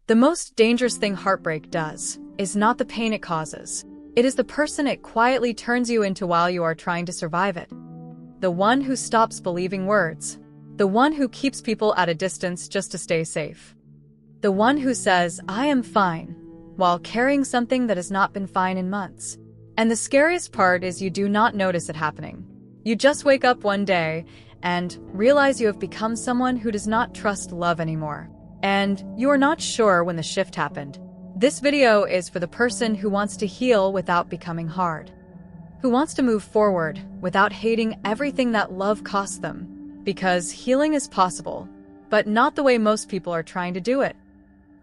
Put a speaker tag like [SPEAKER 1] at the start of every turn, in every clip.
[SPEAKER 1] The most dangerous thing heartbreak does is not the pain it causes. It is the person it quietly turns you into while you are trying to survive it. The one who stops believing words. The one who keeps people at a distance just to stay safe. The one who says, "I am fine," while carrying something that has not been fine in months. And the scariest part is you do not notice it happening. You just wake up one day and realize you have become someone who does not trust love anymore. And you are not sure when the shift happened. This video is for the person who wants to heal without becoming hard. Who wants to move forward without hating everything that love costs them. Because healing is possible, but not the way most people are trying to do it.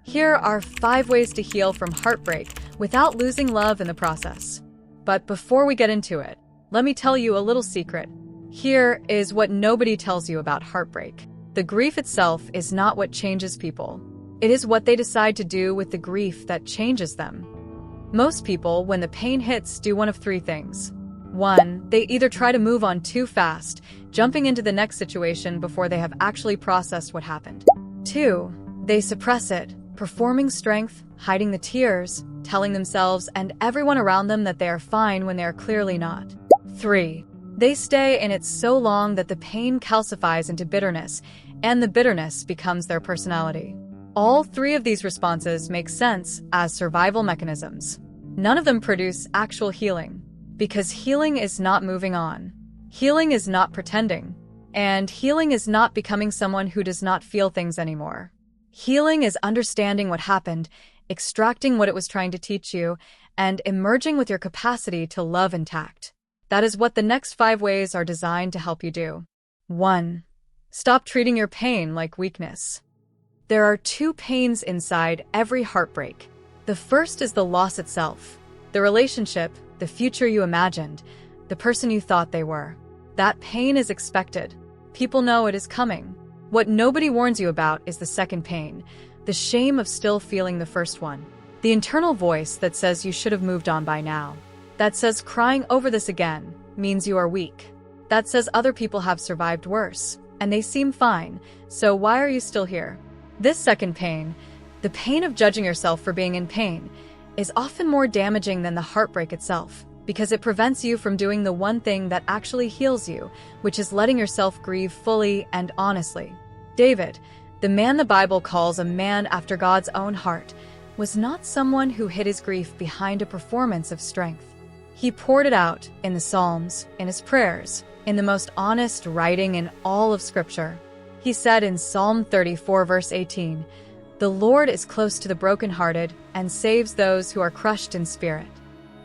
[SPEAKER 1] Here are 5 ways to heal from heartbreak without losing love in the process. But before we get into it, let me tell you a little secret. Here is what nobody tells you about heartbreak. The grief itself is not what changes people. It is what they decide to do with the grief that changes them. Most people, when the pain hits, do one of 3 things. 1. They either try to move on too fast, jumping into the next situation before they have actually processed what happened. 2. They suppress it, performing strength, hiding the tears, telling themselves and everyone around them that they are fine when they are clearly not. 3. They stay in it so long that the pain calcifies into bitterness, and the bitterness becomes their personality. All 3 of these responses make sense as survival mechanisms. None of them produce actual healing, because healing is not moving on. Healing is not pretending, and healing is not becoming someone who does not feel things anymore. Healing is understanding what happened, extracting what it was trying to teach you, and emerging with your capacity to love intact. That is what the next 5 ways are designed to help you do. 1. Stop treating your pain like weakness. There are 2 pains inside every heartbreak. The first is the loss itself, the relationship, the future you imagined, the person you thought they were. That pain is expected. People know it is coming. What nobody warns you about is the second pain, the shame of still feeling the first one. The internal voice that says you should have moved on by now. That says crying over this again means you are weak. That says other people have survived worse, and they seem fine, so why are you still here? This second pain, the pain of judging yourself for being in pain, is often more damaging than the heartbreak itself, because it prevents you from doing the one thing that actually heals you, which is letting yourself grieve fully and honestly. David, the man the Bible calls a man after God's own heart, was not someone who hid his grief behind a performance of strength. He poured it out in the Psalms, in his prayers, in the most honest writing in all of Scripture. He said in Psalm 34 verse 18, "The Lord is close to the brokenhearted and saves those who are crushed in spirit."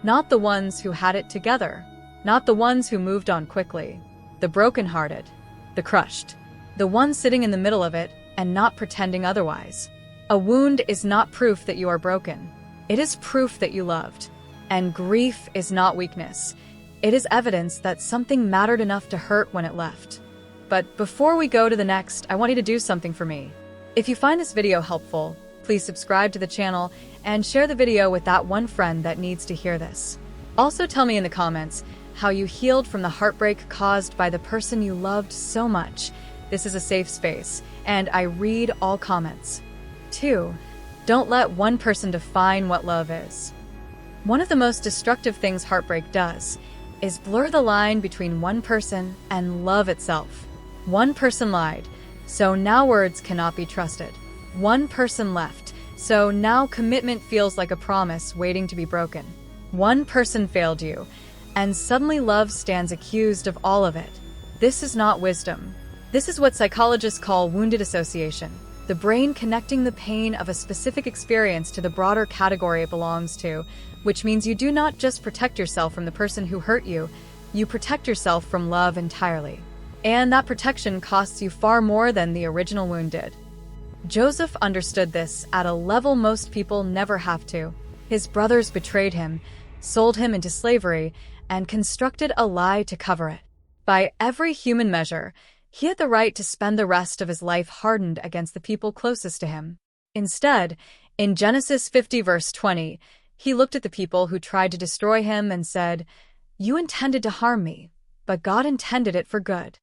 [SPEAKER 1] Not the ones who had it together, not the ones who moved on quickly, the brokenhearted, the crushed, the ones sitting in the middle of it and not pretending otherwise. A wound is not proof that you are broken. It is proof that you loved. And grief is not weakness. It is evidence that something mattered enough to hurt when it left. But before we go to the next, I want you to do something for me. If you find this video helpful, please subscribe to the channel and share the video with that one friend that needs to hear this. Also tell me in the comments how you healed from the heartbreak caused by the person you loved so much. This is a safe space, and I read all comments. 2. Don't let one person define what love is. One of the most destructive things heartbreak does is blur the line between one person and love itself. One person lied, so now words cannot be trusted. One person left, so now commitment feels like a promise waiting to be broken. One person failed you, and suddenly love stands accused of all of it. This is not wisdom. This is what psychologists call wounded association, the brain connecting the pain of a specific experience to the broader category it belongs to, which means you do not just protect yourself from the person who hurt you, you protect yourself from love entirely. And that protection costs you far more than the original wound did. Joseph understood this at a level most people never have to. His brothers betrayed him, sold him into slavery, and constructed a lie to cover it. By every human measure, he had the right to spend the rest of his life hardened against the people closest to him. Instead, in Genesis 50 verse 20, he looked at the people who tried to destroy him and said, "You intended to harm me, but God intended it for good."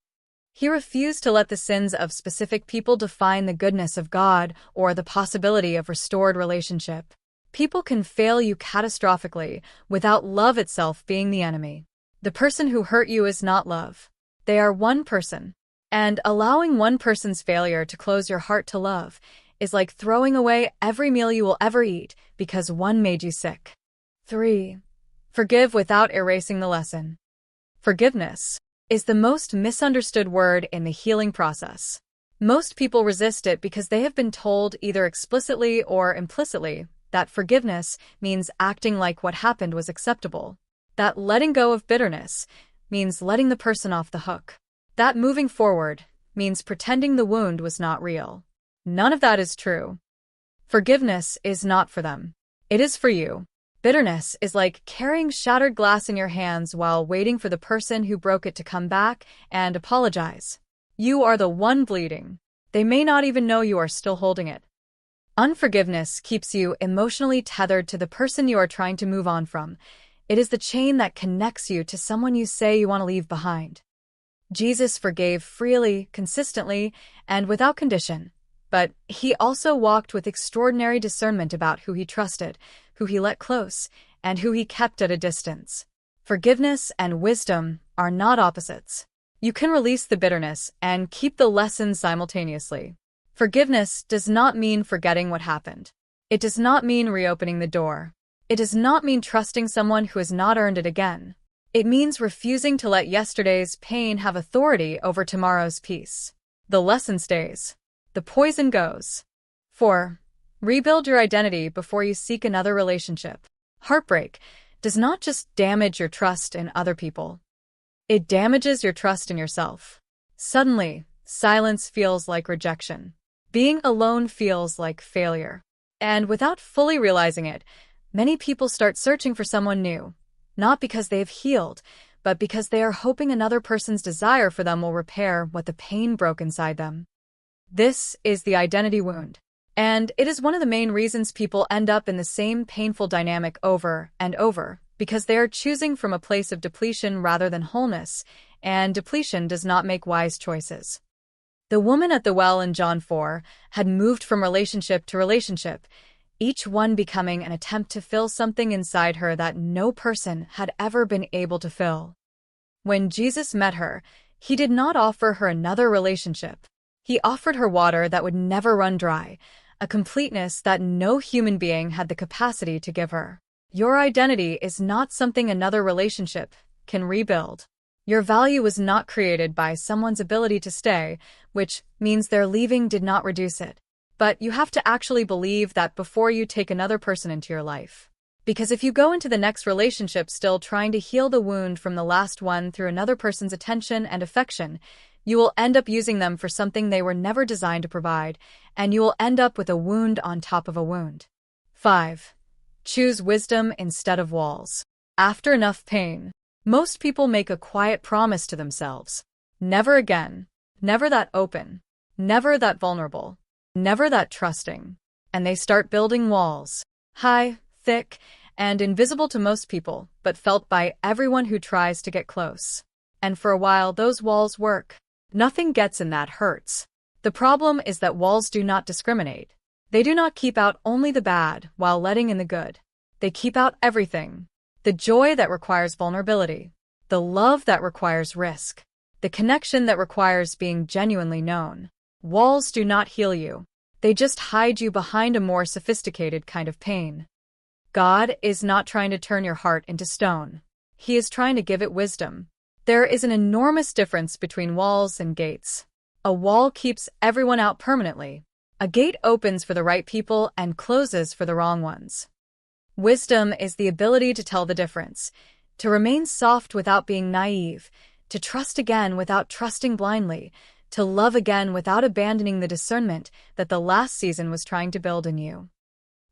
[SPEAKER 1] He refused to let the sins of specific people define the goodness of God or the possibility of restored relationship. People can fail you catastrophically without love itself being the enemy. The person who hurt you is not love. They are one person. And allowing one person's failure to close your heart to love is like throwing away every meal you will ever eat because one made you sick. 3. Forgive without erasing the lesson. Forgiveness is the most misunderstood word in the healing process. Most people resist it because they have been told either explicitly or implicitly that forgiveness means acting like what happened was acceptable, that letting go of bitterness means letting the person off the hook, that moving forward means pretending the wound was not real. None of that is true. Forgiveness is not for them. It is for you. Bitterness is like carrying shattered glass in your hands while waiting for the person who broke it to come back and apologize. You are the one bleeding. They may not even know you are still holding it. Unforgiveness keeps you emotionally tethered to the person you are trying to move on from. It is the chain that connects you to someone you say you want to leave behind. Jesus forgave freely, consistently, and without condition. But he also walked with extraordinary discernment about who he trusted, who he let close, and who he kept at a distance. Forgiveness and wisdom are not opposites. You can release the bitterness and keep the lesson simultaneously. Forgiveness does not mean forgetting what happened. It does not mean reopening the door. It does not mean trusting someone who has not earned it again. It means refusing to let yesterday's pain have authority over tomorrow's peace. The lesson stays. The poison goes. 4. Rebuild your identity before you seek another relationship. Heartbreak does not just damage your trust in other people. It damages your trust in yourself. Suddenly, silence feels like rejection. Being alone feels like failure. And without fully realizing it, many people start searching for someone new, not because they have healed, but because they are hoping another person's desire for them will repair what the pain broke inside them. This is the identity wound. And it is one of the main reasons people end up in the same painful dynamic over and over, because they are choosing from a place of depletion rather than wholeness, and depletion does not make wise choices. The woman at the well in John 4 had moved from relationship to relationship, each one becoming an attempt to fill something inside her that no person had ever been able to fill. When Jesus met her, he did not offer her another relationship. He offered her water that would never run dry, a completeness that no human being had the capacity to give her. Your identity is not something another relationship can rebuild. Your value was not created by someone's ability to stay, which means their leaving did not reduce it. But you have to actually believe that before you take another person into your life. Because if you go into the next relationship still trying to heal the wound from the last one through another person's attention and affection, you will end up using them for something they were never designed to provide, and you will end up with a wound on top of a wound. 5. Choose wisdom instead of walls. After enough pain, most people make a quiet promise to themselves. Never again. Never that open. Never that vulnerable. Never that trusting. And they start building walls. High, thick, and invisible to most people, but felt by everyone who tries to get close. And for a while, those walls work. Nothing gets in that hurts. The problem is that walls do not discriminate. They do not keep out only the bad while letting in the good. They keep out everything. The joy that requires vulnerability. The love that requires risk. The connection that requires being genuinely known. Walls do not heal you. They just hide you behind a more sophisticated kind of pain. God is not trying to turn your heart into stone. He is trying to give it wisdom. There is an enormous difference between walls and gates. A wall keeps everyone out permanently. A gate opens for the right people and closes for the wrong ones. Wisdom is the ability to tell the difference, to remain soft without being naive, to trust again without trusting blindly, to love again without abandoning the discernment that the last season was trying to build in you.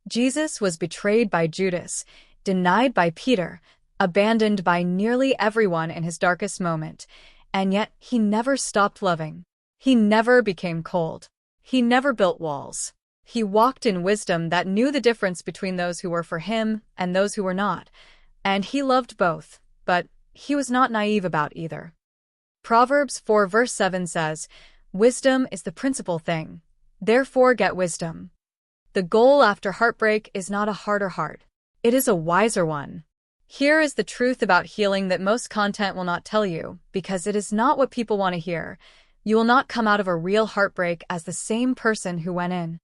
[SPEAKER 1] Jesus was betrayed by Judas, denied by Peter, abandoned by nearly everyone in his darkest moment, and yet he never stopped loving. He never became cold. He never built walls. He walked in wisdom that knew the difference between those who were for him and those who were not, and he loved both, but he was not naive about either. Proverbs 4 verse 7 says, "Wisdom is the principal thing. Therefore get wisdom." The goal after heartbreak is not a harder heart. It is a wiser one. Here is the truth about healing that most content will not tell you, because it is not what people want to hear. You will not come out of a real heartbreak as the same person who went in.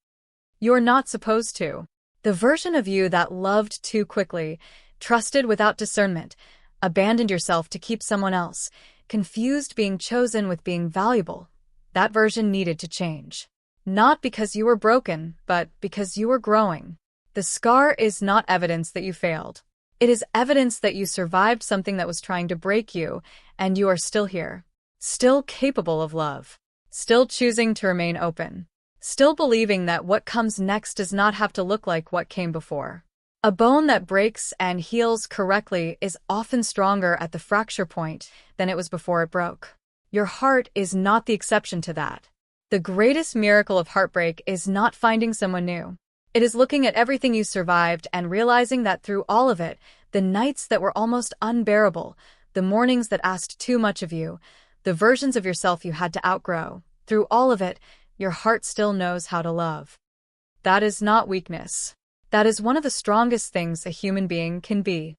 [SPEAKER 1] You are not supposed to. The version of you that loved too quickly, trusted without discernment, abandoned yourself to keep someone else, confused being chosen with being valuable, that version needed to change. Not because you were broken, but because you were growing. The scar is not evidence that you failed. It is evidence that you survived something that was trying to break you, and you are still here. Still capable of love. Still choosing to remain open. Still believing that what comes next does not have to look like what came before. A bone that breaks and heals correctly is often stronger at the fracture point than it was before it broke. Your heart is not the exception to that. The greatest miracle of heartbreak is not finding someone new. It is looking at everything you survived and realizing that through all of it, the nights that were almost unbearable, the mornings that asked too much of you, the versions of yourself you had to outgrow, through all of it, your heart still knows how to love. That is not weakness. That is one of the strongest things a human being can be.